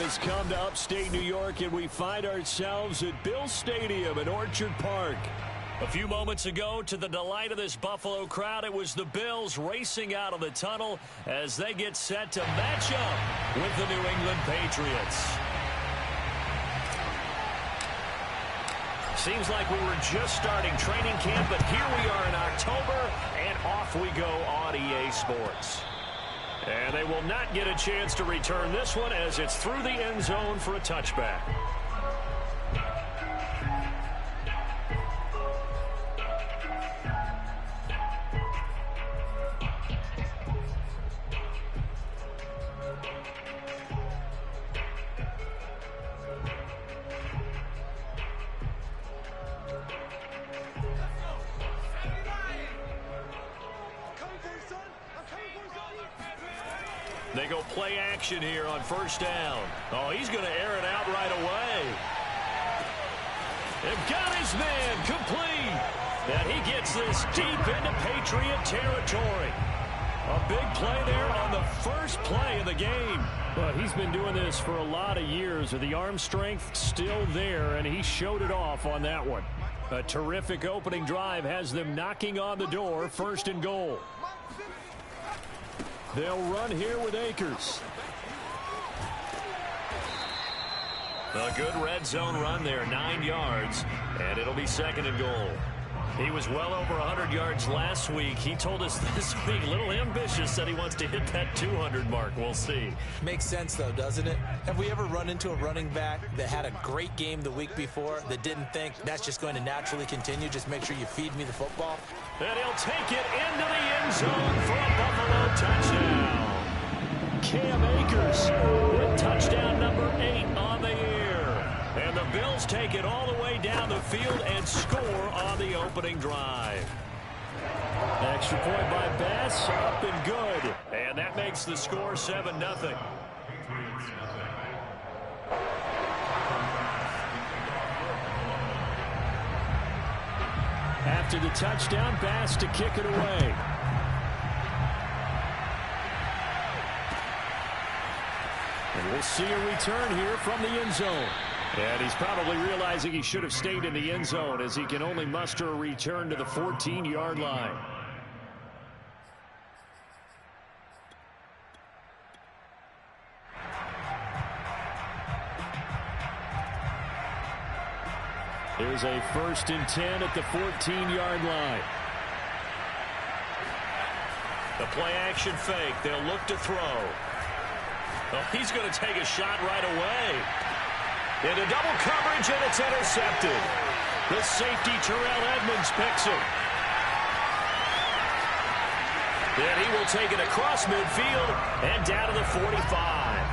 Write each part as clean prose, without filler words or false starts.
has come to upstate New York, and we find ourselves at Bill Stadium in Orchard Park. A few moments ago, to the delight of this Buffalo crowd, it was the Bills racing out of the tunnel as they get set to match up with the New England Patriots. Seems like we were just starting training camp, but here we are in October, and off we go on EA Sports. And they will not get a chance to return this one as it's through the end zone for a touchback. They go play action here on first down. Oh, he's going to air it out right away. They've got his man complete. And he gets this deep into Patriot territory. A big play there on the first play of the game. Well, he's been doing this for a lot of years. The arm strength still there, and he showed it off on that one. A terrific opening drive has them knocking on the door, 1st and goal. They'll run here with Akers. A good red zone run there, 9 yards, and it'll be 2nd and goal. He was well over 100 yards last week. He told us this week, a little ambitious, said he wants to hit that 200 mark. We'll see. Makes sense, though, doesn't it? Have we ever run into a running back that had a great game the week before that didn't think that's just going to naturally continue? Just make sure you feed me the football. And he'll take it into the end zone for a Buffalo touchdown. Cam Akers with touchdown number 8 on the year. And the Bills take it all the way down the field and score on the opening drive. Extra point by Bass, up and good. And that makes the score 7-0. After the touchdown, Bass to kick it away. And we'll see a return here from the end zone. And he's probably realizing he should have stayed in the end zone as he can only muster a return to the 14-yard line. Here's a 1st and 10 at the 14-yard line. The play action fake. They'll look to throw. Oh, he's going to take a shot right away. Into double coverage, and it's intercepted. The safety, Terrell Edmonds, picks it. Then he will take it across midfield and down to the 45.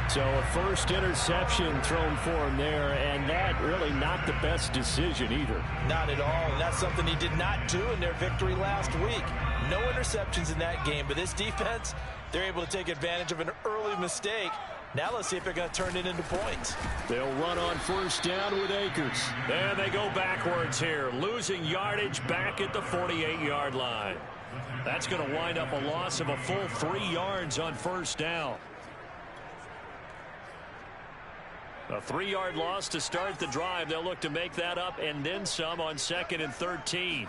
So a first interception thrown for him there, and that really not the best decision either. Not at all, and that's something he did not do in their victory last week. No interceptions in that game, but this defense, they're able to take advantage of an early mistake. Now let's see if they're going to turn it into points. They'll run on first down with Akers. And they go backwards here, losing yardage back at the 48-yard line. That's going to wind up a loss of a full 3 yards on first down. A 3-yard loss to start the drive. They'll look to make that up and then some on 2nd and 13.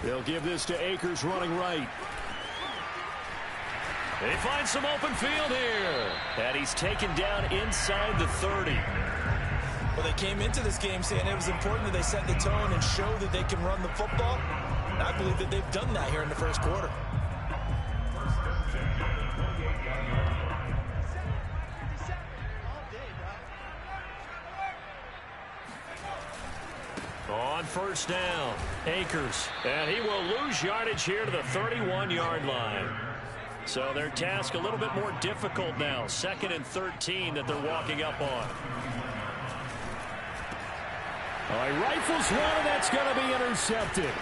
They'll give this to Akers running right. They find some open field here. And he's taken down inside the 30. Well, they came into this game saying it was important that they set the tone and show that they can run the football. And I believe that they've done that here in the first quarter. On first down, Akers. And he will lose yardage here to the 31-yard line. So their task a little bit more difficult now. 2nd and 13 that they're walking up on. All right, rifles one, and that's going to be intercepted.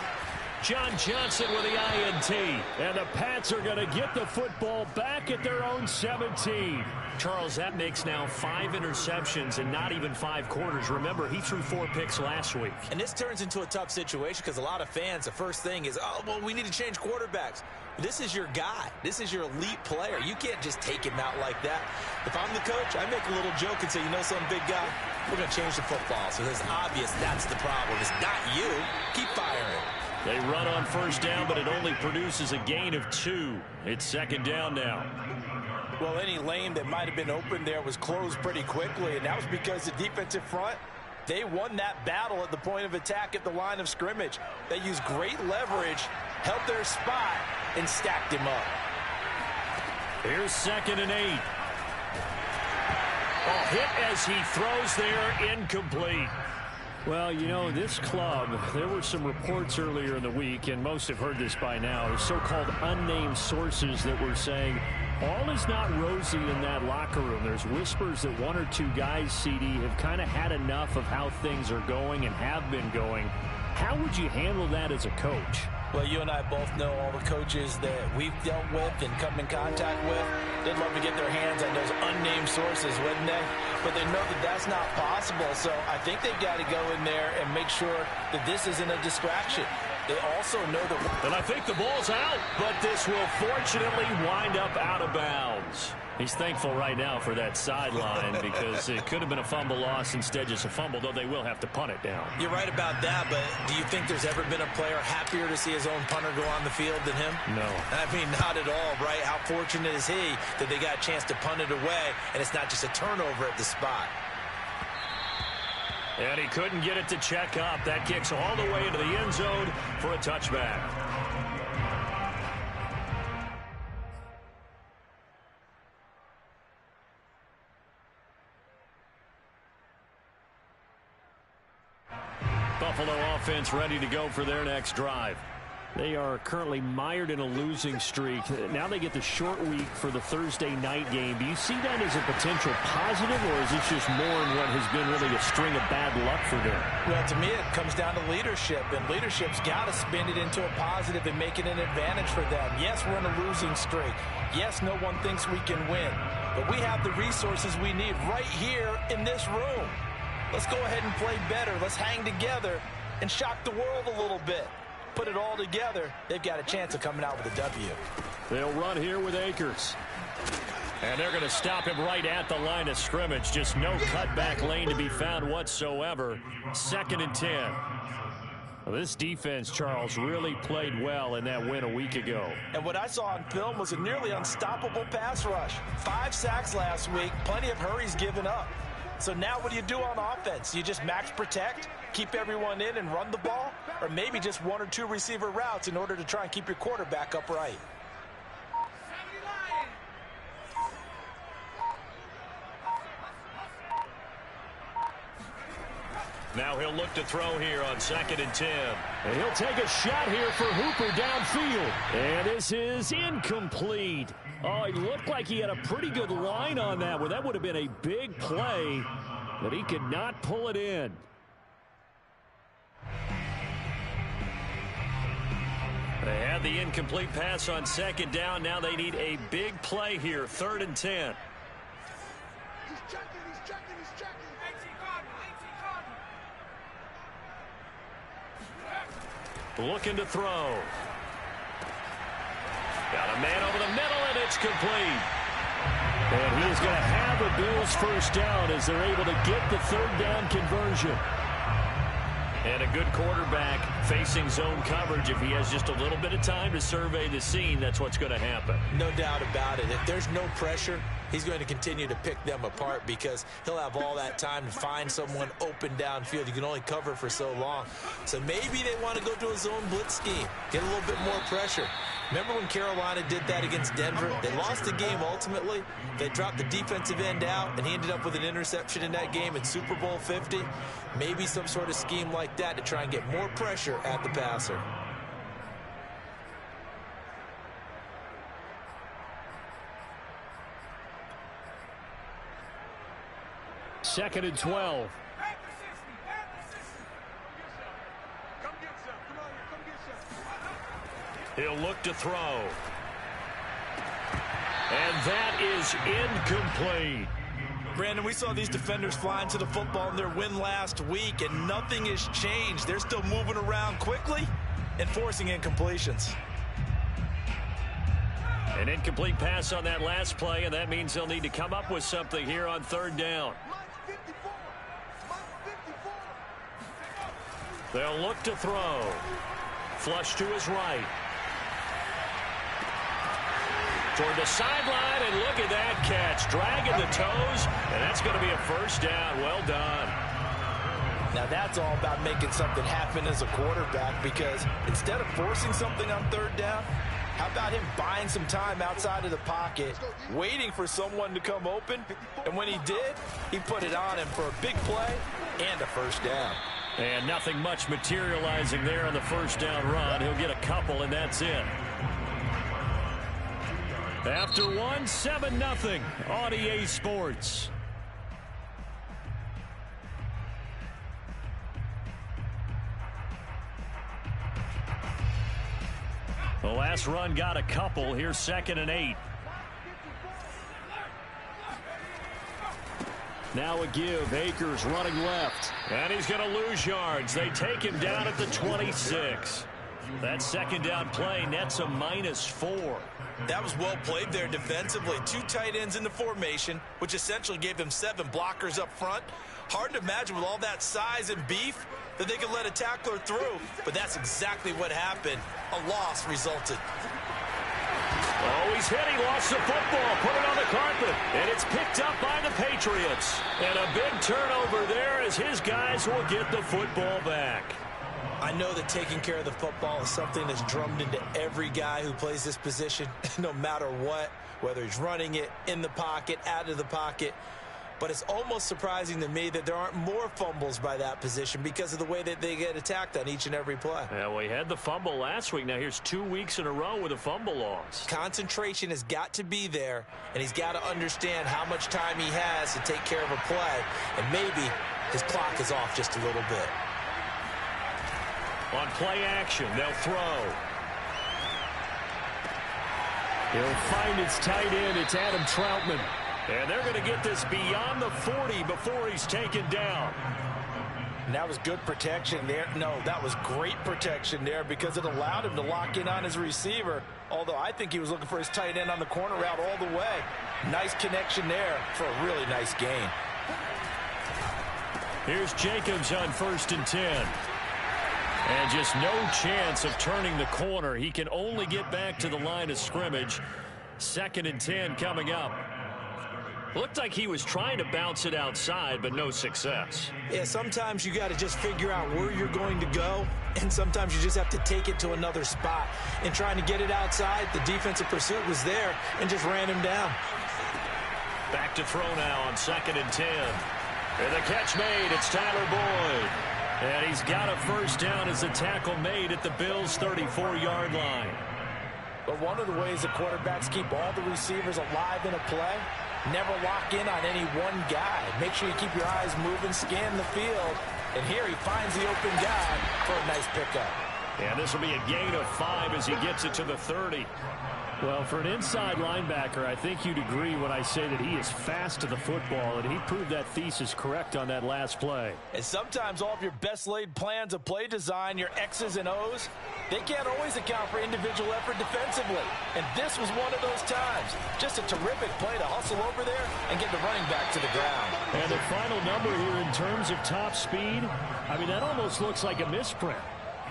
John Johnson with the INT. And the Pats are going to get the football back at their own 17. Charles, that makes now 5 interceptions in not even 5 quarters. Remember, he threw 4 picks last week. And this turns into a tough situation because a lot of fans, the first thing is, oh, well, we need to change quarterbacks. This is your guy. This is your elite player. You can't just take him out like that. If I'm the coach, I make a little joke and say, you know something, big guy? We're going to change the football. So it's obvious that's the problem. It's not you. Keep firing. They run on first down, but it only produces a gain of 2. It's second down now. Well, any lane that might have been open there was closed pretty quickly, and that was because the defensive front, they won that battle at the point of attack at the line of scrimmage. They used great leverage, held their spot, and stacked him up. Here's 2nd and 8. Oh, hit as he throws there, incomplete. Well, you know, this club, there were some reports earlier in the week, and most have heard this by now, so-called unnamed sources that were saying all is not rosy in that locker room. There's whispers that 1 or 2 guys, CD, have kind of had enough of how things are going and have been going. How would you handle that as a coach? Well, you and I both know all the coaches that we've dealt with and come in contact with. They'd love to get their hands on those unnamed sources, wouldn't they? But they know that that's not possible. So I think they've got to go in there and make sure that this isn't a distraction. They also know that... And I think the ball's out, but this will fortunately wind up out of bounds. He's thankful right now for that sideline because it could have been a fumble loss, instead just a fumble, though they will have to punt it down. You're right about that, but do you think there's ever been a player happier to see his own punter go on the field than him? No. I mean, not at all, right? How fortunate is he that they got a chance to punt it away, and it's not just a turnover at the spot. And he couldn't get it to check up. That kicks all the way into the end zone for a touchback. Buffalo offense ready to go for their next drive. They are currently mired in a losing streak. Now they get the short week for the Thursday night game. Do you see that as a potential positive, or is this just more in what has been really a string of bad luck for them? Well, to me, it comes down to leadership, and leadership's got to spin it into a positive and make it an advantage for them. Yes, we're in a losing streak. Yes, no one thinks we can win, but we have the resources we need right here in this room. Let's go ahead and play better. Let's hang together and shock the world a little bit. Put it all together, they've got a chance of coming out with a W. They'll run here with Akers. And they're going to stop him right at the line of scrimmage. Just no cutback lane to be found whatsoever. 2nd and 10. Well, this defense, Charles, really played well in that win a week ago. And what I saw on film was a nearly unstoppable pass rush. 5 sacks last week, plenty of hurries given up. So now what do you do on offense? You just max protect, keep everyone in and run the ball, or maybe just 1 or 2 receiver routes in order to try and keep your quarterback upright. Now he'll look to throw here on 2nd and 10. And he'll take a shot here for Hooper downfield. And this is incomplete. Oh, it looked like he had a pretty good line on that one. That would have been a big play, but he could not pull it in. They had the incomplete pass on 2nd down. Now they need a big play here, 3rd and 10. He's checking. Looking to throw. Got a man over the middle, and it's complete. And he's going to have a Bills first down as they're able to get the 3rd down conversion. And a good quarterback facing zone coverage. If he has just a little bit of time to survey the scene, that's what's going to happen. No doubt about it. If there's no pressure, he's going to continue to pick them apart because he'll have all that time to find someone open downfield. You can only cover for so long. So maybe they want to go to a zone blitz scheme, get a little bit more pressure. Remember when Carolina did that against Denver? They lost the game ultimately. They dropped the defensive end out, and he ended up with an interception in that game in Super Bowl 50. Maybe some sort of scheme like that to try and get more pressure at the passer. Second and 12. He'll look to throw. And that is incomplete. Brandon, we saw these defenders flying to the football in their win last week, and nothing has changed. They're still moving around quickly and forcing incompletions. An incomplete pass on that last play, and that means they'll need to come up with something here on third down. They'll look to throw. Flush to his right. Toward the sideline, and look at that catch. Dragging the toes, and that's going to be a first down. Well done. Now that's all about making something happen as a quarterback, because instead of forcing something on third down, how about him buying some time outside of the pocket, waiting for someone to come open, and when he did, he put it on him for a big play and a first down. And nothing much materializing there on the first down run. He'll get a couple, and that's it. After one, 7-0 on EA Sports. The last run got a couple. Here's 2nd and 8. Now a give. Akers running left. And he's going to lose yards. They take him down at the 26. That second down play nets a -4. That was well played there defensively. 2 tight ends in the formation, which essentially gave them 7 blockers up front. Hard to imagine with all that size and beef that they could let a tackler through, but that's exactly what happened. A loss resulted. Oh, he's hit. He lost the football. Put it on the carpet. And it's picked up by the Patriots. And a big turnover there as his guys will get the football back. I know that taking care of the football is something that's drummed into every guy who plays this position, no matter what, whether he's running it, in the pocket, out of the pocket. But it's almost surprising to me that there aren't more fumbles by that position because of the way that they get attacked on each and every play. Yeah, we had the fumble last week. Now here's 2 weeks in a row with a fumble loss. Concentration has got to be there, and he's got to understand how much time he has to take care of a play, and maybe his clock is off just a little bit. On play action, they'll throw. He'll find his tight end. It's Adam Troutman. And they're going to get this beyond the 40 before he's taken down. And that was good protection there. No, that was great protection there because it allowed him to lock in on his receiver. Although I think he was looking for his tight end on the corner route all the way. Nice connection there for a really nice gain. Here's Jacobs on 1st and 10. And just no chance of turning the corner. He can only get back to the line of scrimmage. 2nd and 10 coming up. Looked like he was trying to bounce it outside, but no success. Yeah, sometimes you got to just figure out where you're going to go, and sometimes you just have to take it to another spot. And trying to get it outside, the defensive pursuit was there and just ran him down. Back to throw now on 2nd and 10. And the catch made. It's Tyler Boyd. And he's got a first down as the tackle made at the Bills' 34-yard line. But one of the ways the quarterbacks keep all the receivers alive in a play, never lock in on any one guy. Make sure you keep your eyes moving, scan the field. And here he finds the open guy for a nice pickup. And this will be a gain of 5 as he gets it to the 30. Well, for an inside linebacker, I think you'd agree when I say that he is fast to the football, and he proved that thesis correct on that last play. And sometimes all of your best laid plans of play design, your X's and O's, they can't always account for individual effort defensively. And this was one of those times. Just a terrific play to hustle over there and get the running back to the ground. And the final number here in terms of top speed, I mean, that almost looks like a misprint.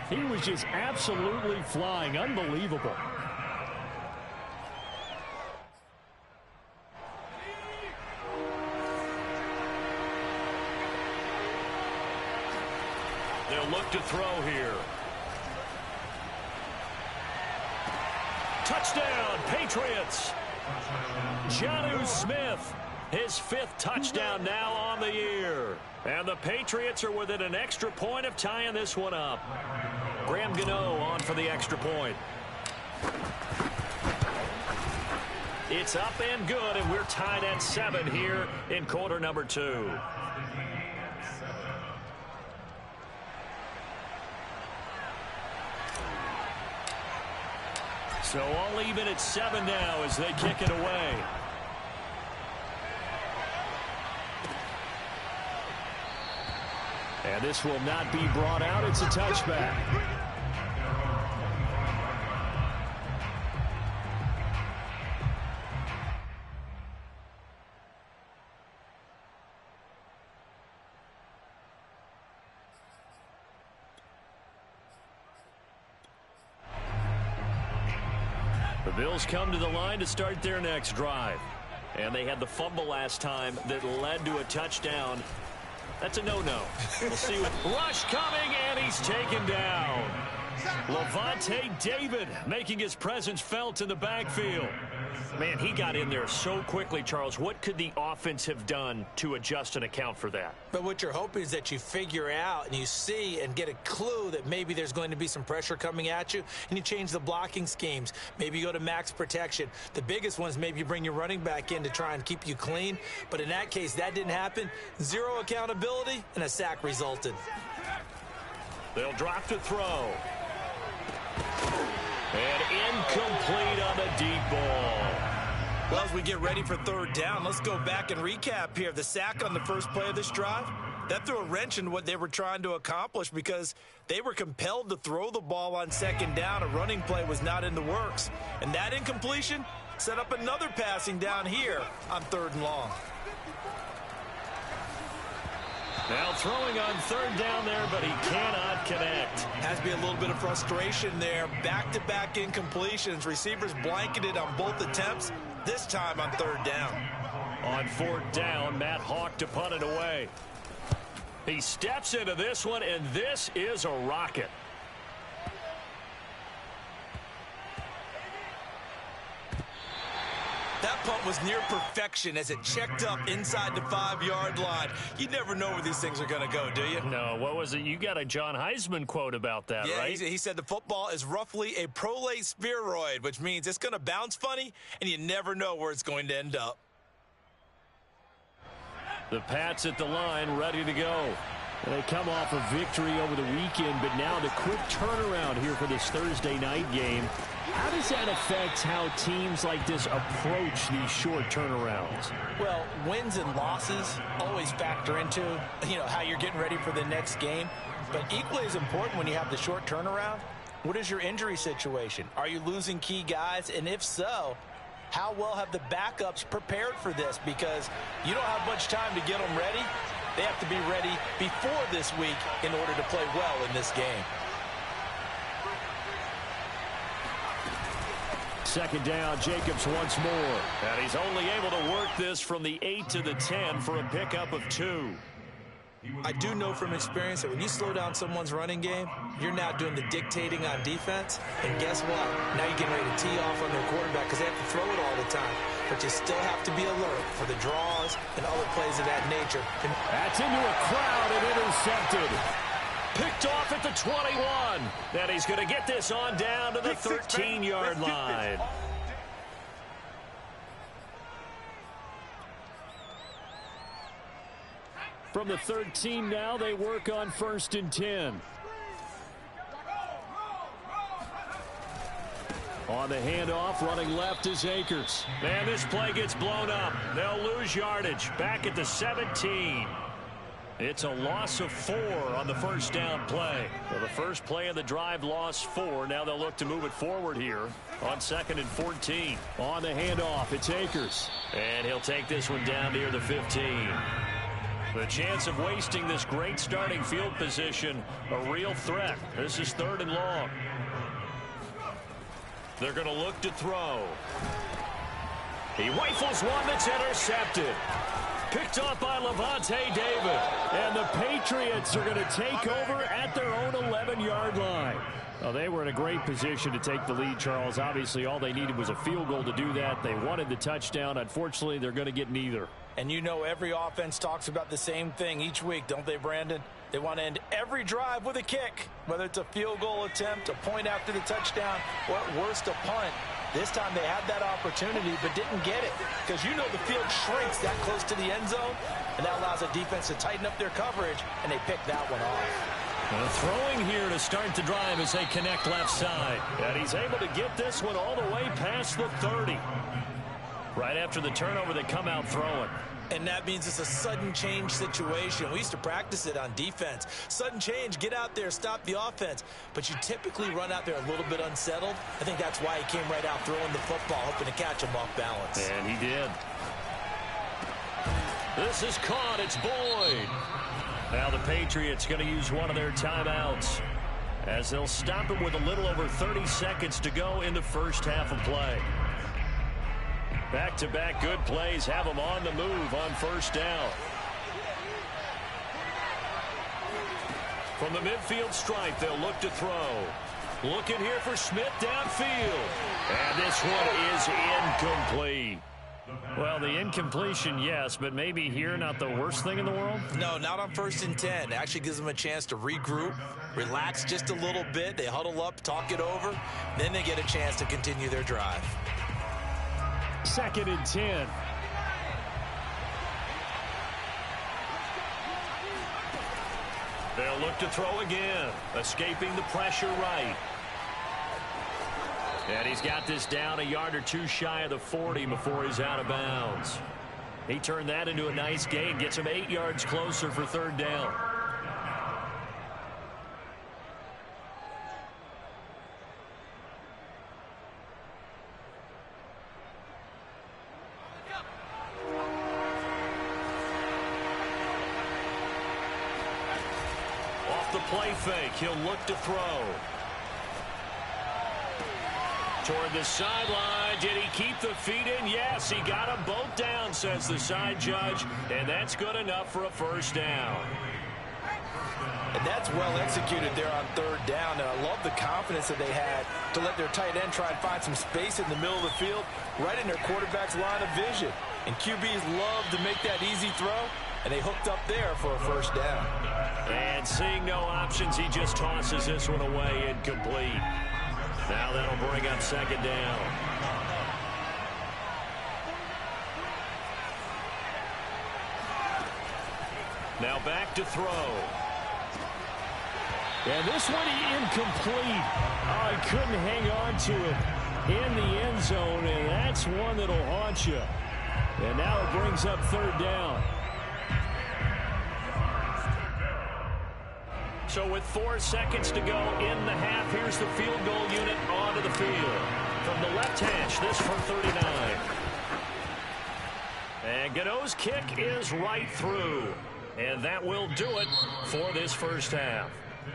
He was just absolutely flying. Unbelievable. They'll look to throw here. Touchdown, Patriots. Jonnu Smith, his 5th touchdown now on the year. And the Patriots are within an extra point of tying this one up. Graham Gano on for the extra point. It's up and good, and we're tied at 7 here in quarter number 2. So all even at 7 now as they kick it away. And this will not be brought out. It's a touchback. The Bills come to the line to start their next drive. And they had the fumble last time that led to a touchdown. That's a no-no. We'll see what rush coming, and he's taken down. Levante David making his presence felt in the backfield. Man, he got in there so quickly, Charles. What could the offense have done to adjust and account for that? But what you're hoping is that you figure out and you see and get a clue that maybe there's going to be some pressure coming at you, and you change the blocking schemes. Maybe you go to max protection. The biggest one is maybe you bring your running back in to try and keep you clean. But in that case, that didn't happen. Zero accountability, and a sack resulted. They'll drop to throw. And incomplete on the deep ball. Well, as we get ready for third down, let's go back and recap here. The sack on the first play of this drive, that threw a wrench in what they were trying to accomplish because they were compelled to throw the ball on second down. A running play was not in the works. And that incompletion set up another passing down here on third and long. Now throwing on third down there, but he cannot connect. Has to be a little bit of frustration there. Back-to-back incompletions. Receivers blanketed on both attempts, this time on third down. On fourth down, Matt Hawk to punt it away. He steps into this one, and this is a rocket. That punt was near perfection as it checked up inside the 5-yard line. You never know where these things are going to go, do you? No, what was it? You got a John Heisman quote about that, yeah, right? He said the football is roughly a prolate spheroid, which means it's going to bounce funny, and you never know where it's going to end up. The Pats at the line, ready to go. They come off a victory over the weekend, but now the quick turnaround here for this Thursday night game. How does that affect how teams like this approach these short turnarounds? Well, wins and losses always factor into, how you're getting ready for the next game. But equally as important when you have the short turnaround, what is your injury situation? Are you losing key guys? And if so, how well have the backups prepared for this? Because you don't have much time to get them ready. They have to be ready before this week in order to play well in this game. Second down, Jacobs once more. And he's only able to work this from the 8 to the 10 for a pickup of 2. I do know from experience that when you slow down someone's running game, you're now doing the dictating on defense. And guess what? Now you're getting ready to tee off on their quarterback because they have to throw it all the time. But you still have to be alert for the draws and other plays of that nature. That's into a crowd and intercepted. Picked off at the 21. And he's going to get this on down to the 13-yard line. From the 13 now, they work on 1st and 10. On the handoff, running left is Akers. Man, this play gets blown up. They'll lose yardage. Back at the 17. It's a loss of 4 on the first down play. Well, the first play of the drive lost 4. Now they'll look to move it forward here on 2nd and 14. On the handoff, it's Akers. And he'll take this one down near the 15. The chance of wasting this great starting field position, a real threat. This is 3rd and long. They're going to look to throw. He rifles one that's intercepted. Picked off by Levante David. And the Patriots are going to take over at their own 11-yard line. Well, they were in a great position to take the lead, Charles. Obviously, all they needed was a field goal to do that. They wanted the touchdown. Unfortunately, they're going to get neither. And every offense talks about the same thing each week, don't they, Brandon? They want to end every drive with a kick, whether it's a field goal attempt, a point after the touchdown, or at worst, a punt. This time they had that opportunity but didn't get it because the field shrinks that close to the end zone, and that allows the defense to tighten up their coverage, and they pick that one off. Throwing here to start the drive as they connect left side. And he's able to get this one all the way past the 30. Right after the turnover, they come out throwing. And that means it's a sudden change situation. We used to practice it on defense. Sudden change, get out there, stop the offense. But you typically run out there a little bit unsettled. I think that's why he came right out throwing the football, hoping to catch him off balance. And he did. This is caught. It's Boyd. Now the Patriots going to use one of their timeouts. as they'll stop him with a little over 30 seconds to go in the first half of play. Back-to-back good plays have him on the move on first down. From the midfield stripe, they'll look to throw. Looking here for Smith downfield. And this one is incomplete. Well, the incompletion, yes, but maybe here not the worst thing in the world? No, not on 1st and 10. Actually gives them a chance to regroup, relax just a little bit. They huddle up, talk it over. Then they get a chance to continue their drive. 2nd and 10. They'll look to throw again, escaping the pressure right. And he's got this down a yard or two shy of the 40 before he's out of bounds. He turned that into a nice gain, gets him 8 yards closer for 3rd down. Off the play fake, he'll look to throw. Toward the sideline. Did he keep the feet in? Yes, he got them both down, says the side judge. And that's good enough for a first down. And that's well executed there on 3rd down. And I love the confidence that they had to let their tight end try and find some space in the middle of the field, right in their quarterback's line of vision. And QBs love to make that easy throw, and they hooked up there for a first down. And seeing no options, he just tosses this one away, incomplete. Now that'll bring up 2nd down. Now back to throw. And this one incomplete. Oh, he couldn't hang on to it in the end zone, and that's one that'll haunt you. And now it brings up 3rd down. So with 4 seconds to go in the half, here's the field goal unit onto the field. From the left hash, this from 39. And Godot's kick is right through. And that will do it for this first half.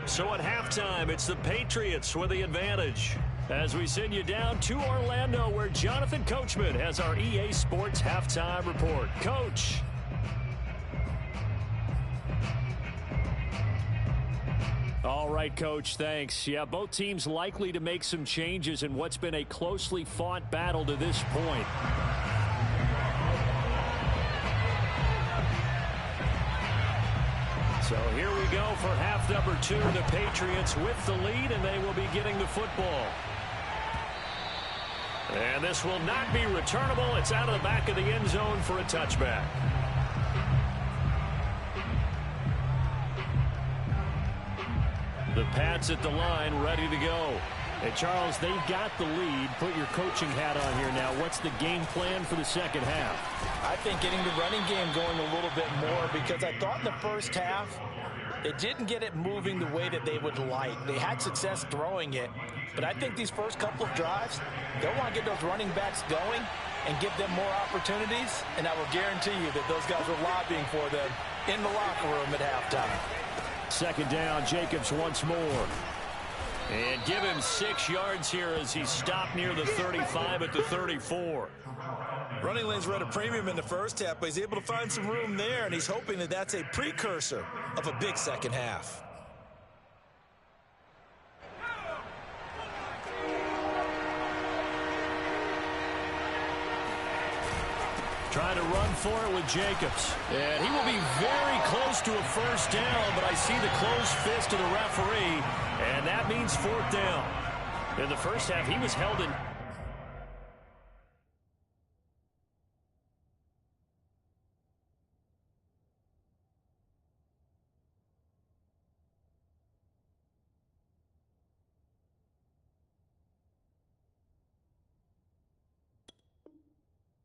So at halftime, it's the Patriots with the advantage. As we send you down to Orlando, where Jonathan Coachman has our EA Sports halftime report. Coach. All right, Coach, thanks. Yeah, both teams likely to make some changes in what's been a closely fought battle to this point. So here we go for half number 2. The Patriots with the lead, and they will be getting the football. And this will not be returnable. It's out of the back of the end zone for a touchback. The Pats at the line, ready to go. And Charles, they've got the lead. Put your coaching hat on here now. What's the game plan for the second half? I think getting the running game going a little bit more, because I thought in the first half they didn't get it moving the way that they would like. They had success throwing it, but I think these first couple of drives, they'll want to get those running backs going and give them more opportunities, and I will guarantee you that those guys were lobbying for them in the locker room at halftime. 2nd down, Jacobs once more. And give him 6 yards here as he stopped near the 35 at the 34. Running lanes were at a premium in the first half, but he's able to find some room there, and he's hoping that that's a precursor of a big second half. Trying to run for it with Jacobs. And he will be very close to a first down, but I see the closed fist of the referee, and that means 4th down. In the first half, he was held in.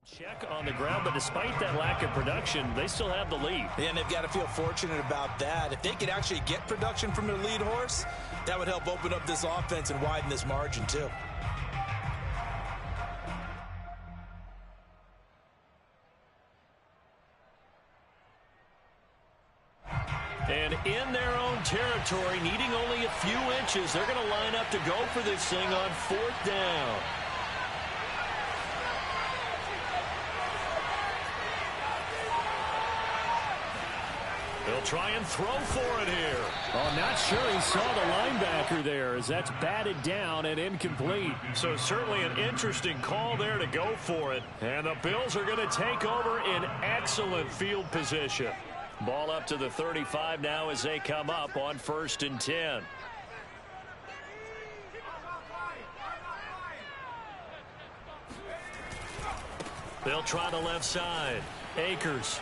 Check on the ground, but despite that lack of production, they still have the lead. Yeah, and they've got to feel fortunate about that. If they could actually get production from their lead horse, that would help open up this offense and widen this margin too. And in their own territory, needing only a few inches, they're going to line up to go for this thing on 4th down. They'll try and throw for it here. Oh, not sure he saw the linebacker there as that's batted down and incomplete. So certainly an interesting call there to go for it. And the Bills are going to take over in excellent field position. Ball up to the 35 now as they come up on 1st and 10. They'll try the left side. Akers.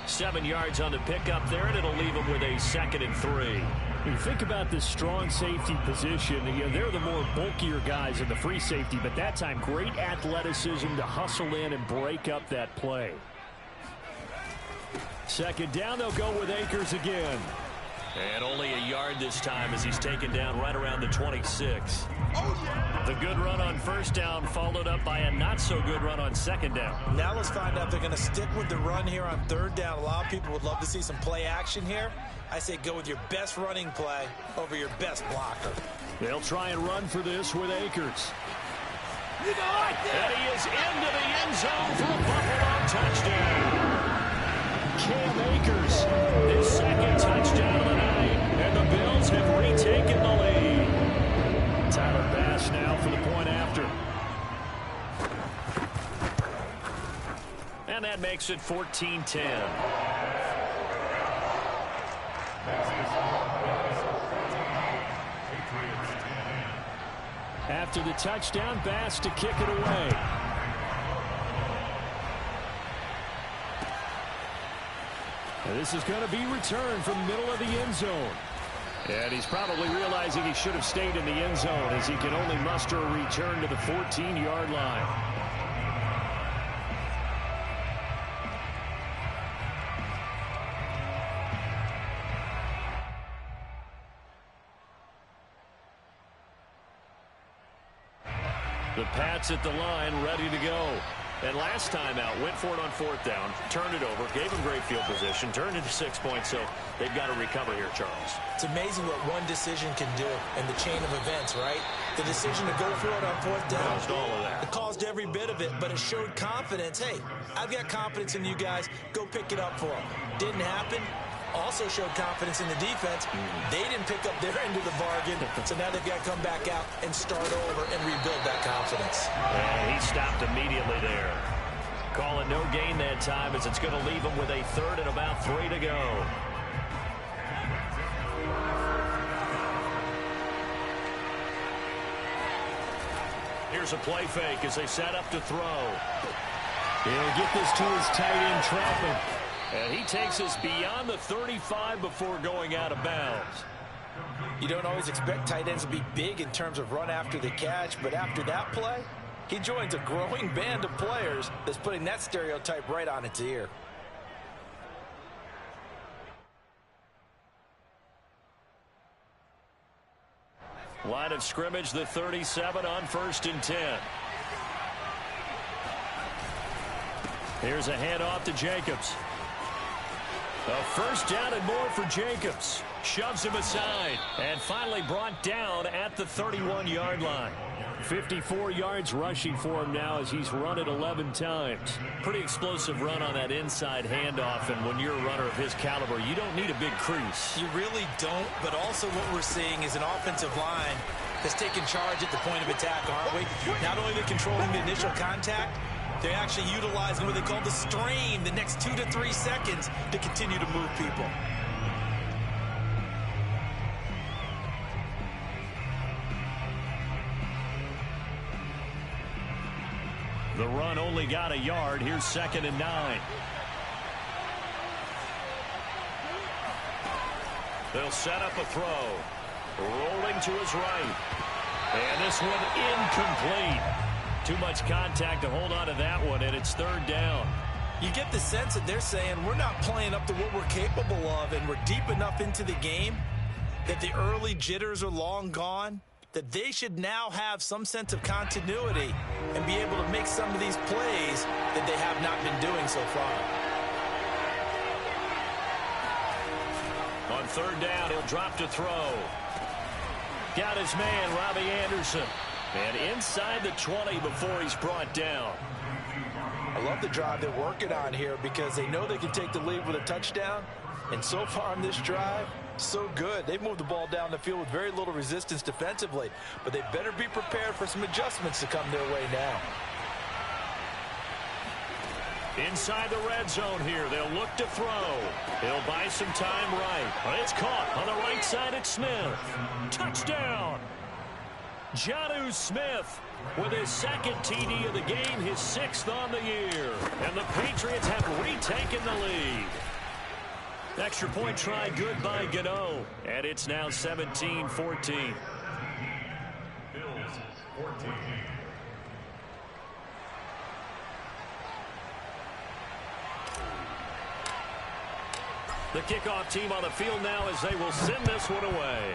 7 yards on the pickup there, and it'll leave them with a 2nd and 3. You think about the strong safety position. They're the more bulkier guys in the free safety, but that time great athleticism to hustle in and break up that play. 2nd down, they'll go with Akers again. And only a yard this time as he's taken down right around the 26. The good run on 1st down followed up by a not-so-good run on 2nd down. Now let's find out if they're going to stick with the run here on 3rd down. A lot of people would love to see some play action here. I say go with your best running play over your best blocker. They'll try and run for this with Akers. And he is into the end zone for a Buffalo touchdown. Cam Akers, his 2nd touchdown of the night, and the Bills have retaken the lead. Tyler Bass now for the point after. And that makes it 14-10. After the touchdown, Bass to kick it away. And this is going to be returned from the middle of the end zone. And he's probably realizing he should have stayed in the end zone as he can only muster a return to the 14-yard line. The Pats at the line, ready to go. And last time out, went for it on 4th down, turned it over, gave them great field position, turned into 6 points, so they've got to recover here, Charles. It's amazing what one decision can do in the chain of events, right? The decision to go for it on 4th down. Caused all of that. It caused every bit of it, but it showed confidence. Hey, I've got confidence in you guys. Go pick it up for them. Didn't happen. Also showed confidence in the defense. They didn't pick up their end of the bargain, so now they've got to come back out and start over and rebuild that confidence. And he stopped immediately there. Call it no gain that time as it's going to leave them with a 3rd and about 3 to go. Here's a play fake as they set up to throw. He'll get this to his tight end Troutman. And he takes us beyond the 35 before going out of bounds. You don't always expect tight ends to be big in terms of run after the catch, but after that play, he joins a growing band of players that's putting that stereotype right on its ear. Line of scrimmage, the 37 on 1st and 10. Here's a handoff to Jacobs. A 1st down and more for Jacobs. Shoves him aside and finally brought down at the 31-yard line. 54 yards rushing for him now as he's run it 11 times. Pretty explosive run on that inside handoff, and when you're a runner of his caliber, you don't need a big crease. You really don't, but also what we're seeing is an offensive line that's taking charge at the point of attack, aren't we? Not only they're controlling the initial contact, they're actually utilizing what they call the strain, the next 2 to 3 seconds to continue to move people. The run only got a yard. Here's 2nd and 9. They'll set up a throw. Rolling to his right. And this one incomplete. Too much contact to hold on to that one, and it's 3rd down. You get the sense that they're saying we're not playing up to what we're capable of, and we're deep enough into the game that the early jitters are long gone, that they should now have some sense of continuity and be able to make some of these plays that they have not been doing so far. On third down, he'll drop to throw. Got his man, Robbie Anderson. And inside the 20 before he's brought down. I love the drive they're working on here because they know they can take the lead with a touchdown. And so far on this drive, so good. They've moved the ball down the field with very little resistance defensively. But they better be prepared for some adjustments to come their way now. Inside the red zone here, they'll look to throw. He'll buy some time right. But it's caught on the right side at Smith. Touchdown! Jonnu Smith with his second TD of the game, his 6th on the year. And the Patriots have retaken the lead. Extra point try good by Gano. And it's now 17-14. Bills 14. The kickoff team on the field now as they will send this one away.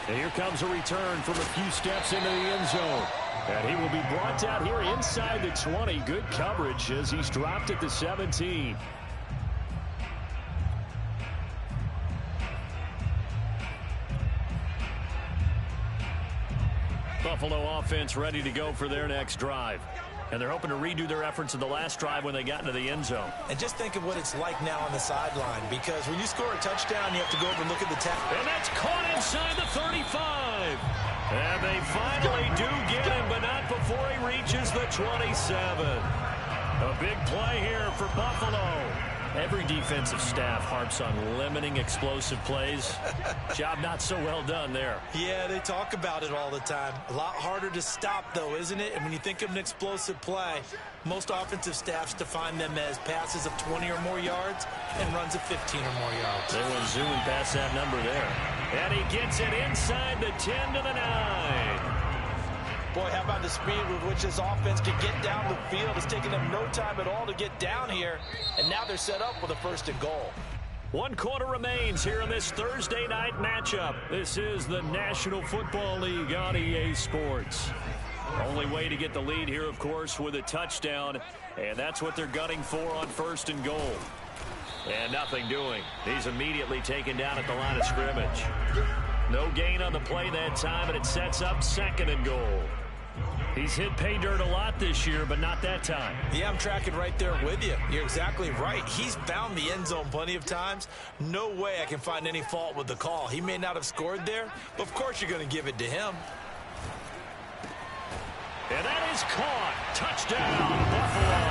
And here comes a return from a few steps into the end zone. And he will be brought out here inside the 20. Good coverage as he's dropped at the 17. Buffalo offense ready to go for their next drive. And they're hoping to redo their efforts in the last drive when they got into the end zone. And just think of what it's like now on the sideline, because when you score a touchdown, you have to go over and look at the tackle. And that's caught inside the 35. And they finally do get him, but not before he reaches the 27. A big play here for Buffalo. Every defensive staff harps on limiting explosive plays. Job not so well done there. Yeah, they talk about it all the time. A lot harder to stop, though, isn't it? And when you think of an explosive play, most offensive staffs define them as passes of 20 or more yards and runs of 15 or more yards. They went zooming past that number there. And he gets it inside the 10 to the 9. Boy, how about the speed with which this offense could get down the field? It's taken them no time at all to get down here, and now they're set up with a 1st and goal. 1 quarter remains here in this Thursday night matchup. This is the National Football League on EA Sports. Only way to get the lead here, of course, with a touchdown, and that's what they're gunning for on 1st and goal. And nothing doing. He's immediately taken down at the line of scrimmage. No gain on the play that time, and it sets up 2nd and goal. He's hit pay dirt a lot this year, but not that time. Yeah, I'm tracking right there with you. You're exactly right. He's found the end zone plenty of times. No way I can find any fault with the call. He may not have scored there, but of course you're going to give it to him. And that is caught. Touchdown, Buffalo.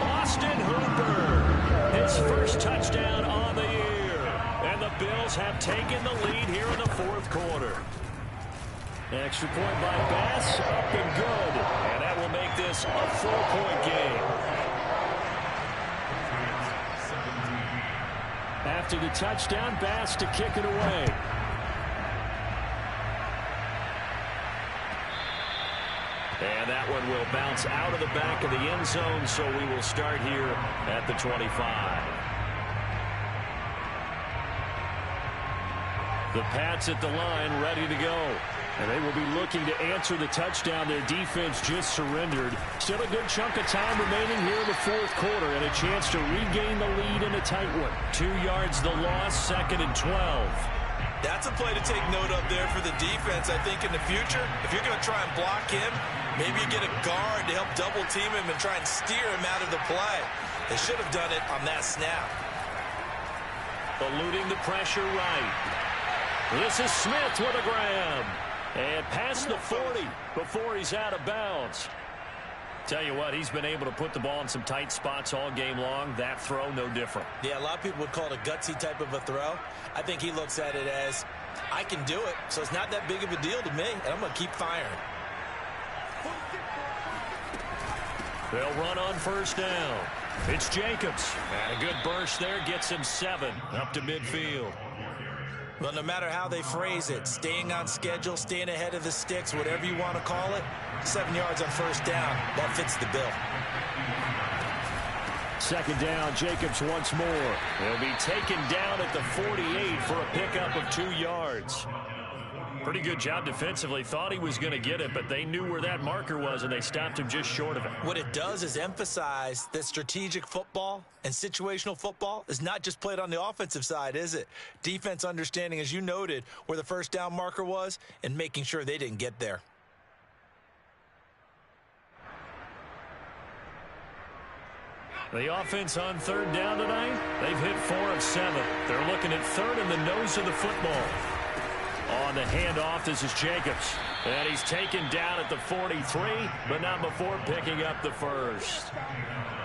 Austin Hooper, his first touchdown on the year. And the Bills have taken the lead here in the 4th quarter. Extra point by Bass, up and good. And that will make this a 4-point game. After the touchdown, Bass to kick it away. And that one will bounce out of the back of the end zone, so we will start here at the 25. The Pats at the line, ready to go. And they will be looking to answer the touchdown their defense just surrendered. Still a good chunk of time remaining here in the 4th quarter and a chance to regain the lead in a tight one. 2 yards the loss, 2nd and 12. That's a play to take note of there for the defense. I think in the future, if you're going to try and block him, maybe you get a guard to help double team him and try and steer him out of the play. They should have done it on that snap. Eluding the pressure right. This is Smith with a grab. And past the 40 before he's out of bounds. Tell you what, he's been able to put the ball in some tight spots all game long. That throw, no different. Yeah, a lot of people would call it a gutsy type of a throw. I think he looks at it as, I can do it, so it's not that big of a deal to me, and I'm going to keep firing. They'll run on 1st down. It's Jacobs. And a good burst there gets him 7 up to midfield. Well, no matter how they phrase it, staying on schedule, staying ahead of the sticks, whatever you want to call it, 7 yards on 1st down, that fits the bill. 2nd down, Jacobs once more. He'll be taken down at the 48 for a pickup of 2 yards. Pretty good job defensively. Thought he was going to get it, but they knew where that marker was, and they stopped him just short of it. What it does is emphasize that strategic football and situational football is not just played on the offensive side, is it? Defense understanding, as you noted, where the first down marker was and making sure they didn't get there. The offense on third down tonight, they've hit 4 of 7. They're looking at third in the nose of the football. On the handoff, this is Jacobs. And he's taken down at the 43, but not before picking up the first.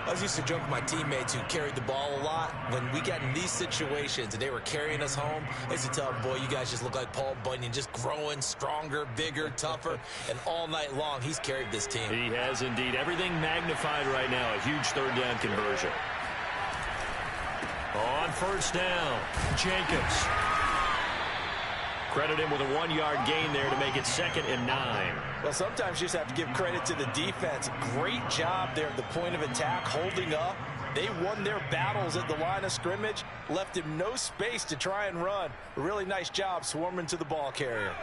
I was used to joke with my teammates who carried the ball a lot. When we got in these situations and they were carrying us home, I used to tell them, boy, you guys just look like Paul Bunyan, just growing, stronger, bigger, tougher. And all night long, he's carried this team. He has indeed. Everything magnified right now. A huge third down conversion. On first down, Jacobs. Credit him with a 1-yard gain there to make it 2nd and 9. Well, sometimes you just have to give credit to the defense. Great job there at the point of attack, holding up. They won their battles at the line of scrimmage, left him no space to try and run. A really nice job swarming to the ball carrier.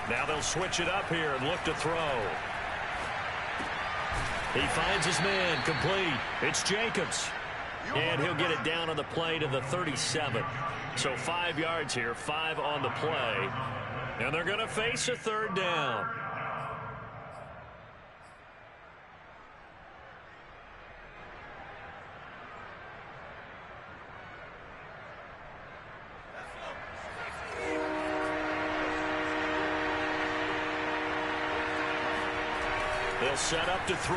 Now they'll switch it up here and look to throw. He finds his man, complete. It's Jacobs. And he'll get it down on the play to the 37. So 5 yards here, 5 on the play. And they're going to face a third down. They'll set up to throw.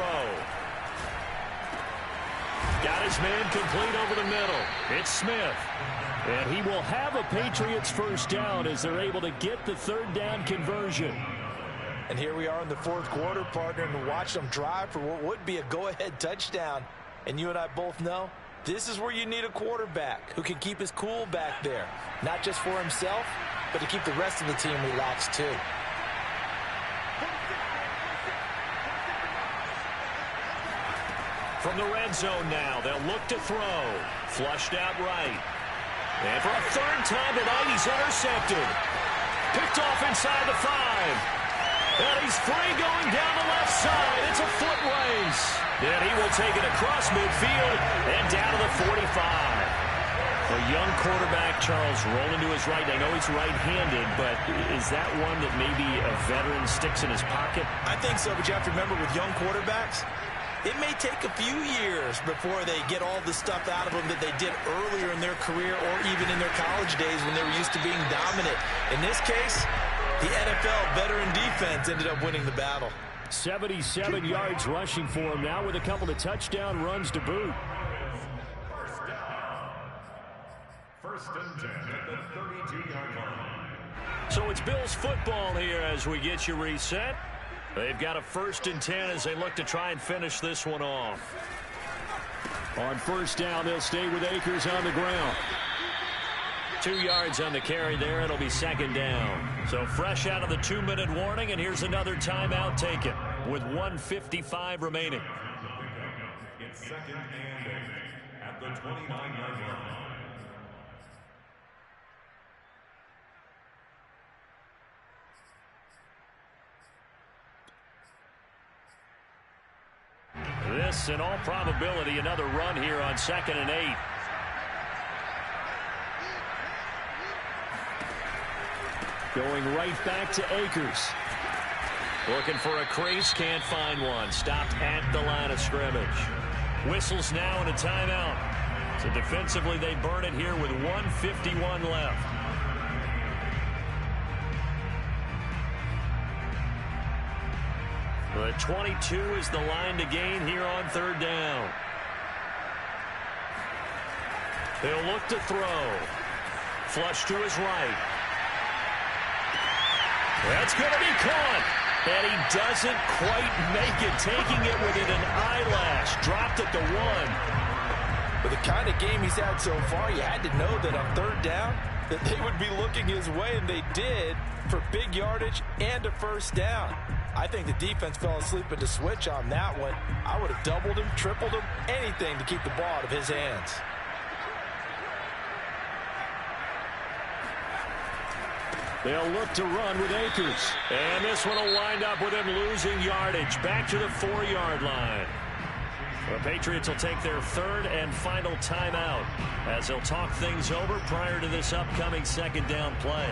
Got his man complete over the middle. It's Smith. And he will have a Patriots first down as they're able to get the third down conversion. And here we are in the fourth quarter, partner, and watch them drive for what would be a go-ahead touchdown. And you and I both know this is where you need a quarterback who can keep his cool back there. Not just for himself, but to keep the rest of the team relaxed too. From the red zone now, they'll look to throw. Flushed out right. And for a third time tonight, he's intercepted. Picked off inside the 5. And he's free going down the left side. It's a foot race. And he will take it across midfield and down to the 45. A young quarterback, Charles, rolling to his right. I know he's right-handed, but is that one that maybe a veteran sticks in his pocket? I think so, but you have to remember with young quarterbacks, it may take a few years before they get all the stuff out of them that they did earlier in their career or even in their college days when they were used to being dominant. In this case, the NFL veteran defense ended up winning the battle. 77 yards rushing for him now with a couple of touchdown runs to boot. First and 10 at the 32-yard line. So it's Bills football here as we get you reset. They've got a 1st and 10 as they look to try and finish this one off. On first down, they'll stay with Akers on the ground. 2 yards on the carry there. It'll be 2nd down. So fresh out of the 2-minute warning, and here's another timeout taken with 1:55 remaining. It's 2nd and 8 at the 29-yard line. This, in all probability, another run here on 2nd and 8. Going right back to Akers. Looking for a crease, can't find one. Stopped at the line of scrimmage. Whistles now and a timeout. So defensively, they burn it here with 1:51 left. The 22 is the line to gain here on third down. They'll look to throw. Flush to his right. That's going to be caught. And he doesn't quite make it, taking it within an eyelash. Dropped at the 1. But With the kind of game he's had so far, you had to know that on third down that they would be looking his way, and they did, for big yardage and a first down. I think the defense fell asleep at the switch on that one. I would have doubled him, tripled him, anything to keep the ball out of his hands. They'll look to run with Akers. And this one will wind up with him losing yardage. Back to the 4-yard line. The Patriots will take their third and final timeout as they'll talk things over prior to this upcoming second down play.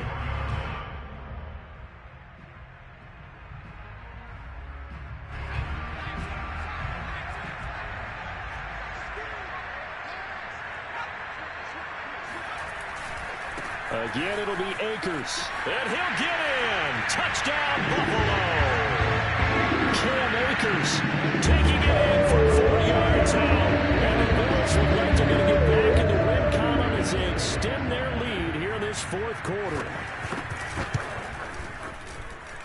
Again, it'll be Akers. And he'll get in. Touchdown, Buffalo. Cam Akers taking it in for 4 yards out. And the Bills look like they're going to get back in the win column as they extend their lead here in this fourth quarter.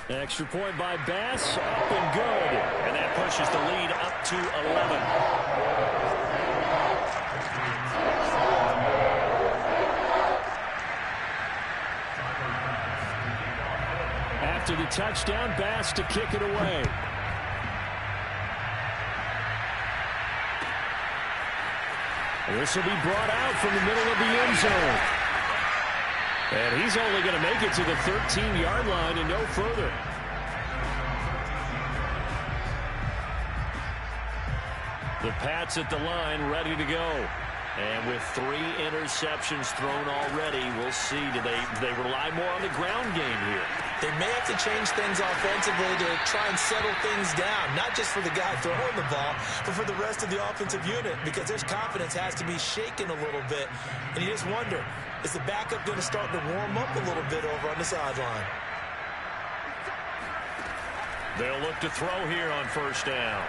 Extra point by Bass, up and good. And that pushes the lead up to 11. After the touchdown, Bass to kick it away. This will be brought out from the middle of the end zone. And he's only going to make it to the 13-yard line and no further. The Pats at the line, ready to go. And with 3 interceptions thrown already, we'll see. Do they rely more on the ground game here? They may have to change things offensively to try and settle things down, not just for the guy throwing the ball, but for the rest of the offensive unit, because their confidence has to be shaken a little bit. And you just wonder, is the backup going to start to warm up a little bit over on the sideline? They'll look to throw here on first down.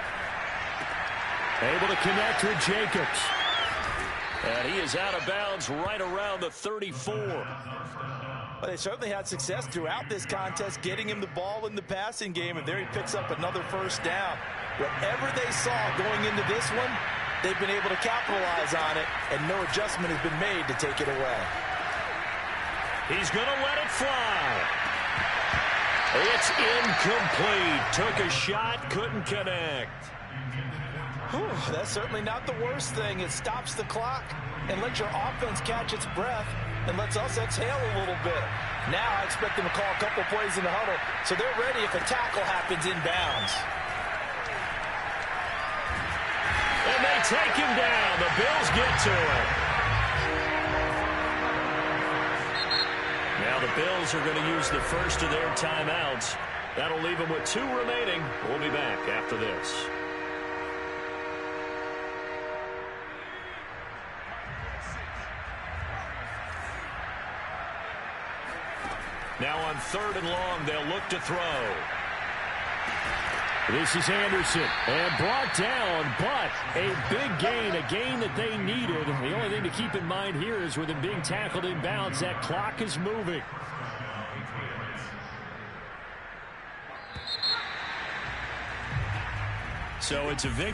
Able to connect with Jacobs. And he is out of bounds right around the 34. Well, they certainly had success throughout this contest getting him the ball in the passing game, and there he picks up another first down. Whatever they saw going into this one, they've been able to capitalize on it, and no adjustment has been made to take it away. He's going to let it fly. It's incomplete. Took a shot, couldn't connect. Whew, that's certainly not the worst thing. It stops the clock and lets your offense catch its breath and lets us exhale a little bit. Now I expect them to call a couple plays in the huddle, so they're ready if a tackle happens inbounds. And they take him down. The Bills get to him. Now the Bills are going to use the first of their timeouts. That'll leave them with 2 remaining. We'll be back after this. Now on 3rd and long, they'll look to throw. This is Anderson, and brought down, but a big gain, a gain that they needed. The only thing to keep in mind here is with him being tackled in bounds, that clock is moving. So it's a victory.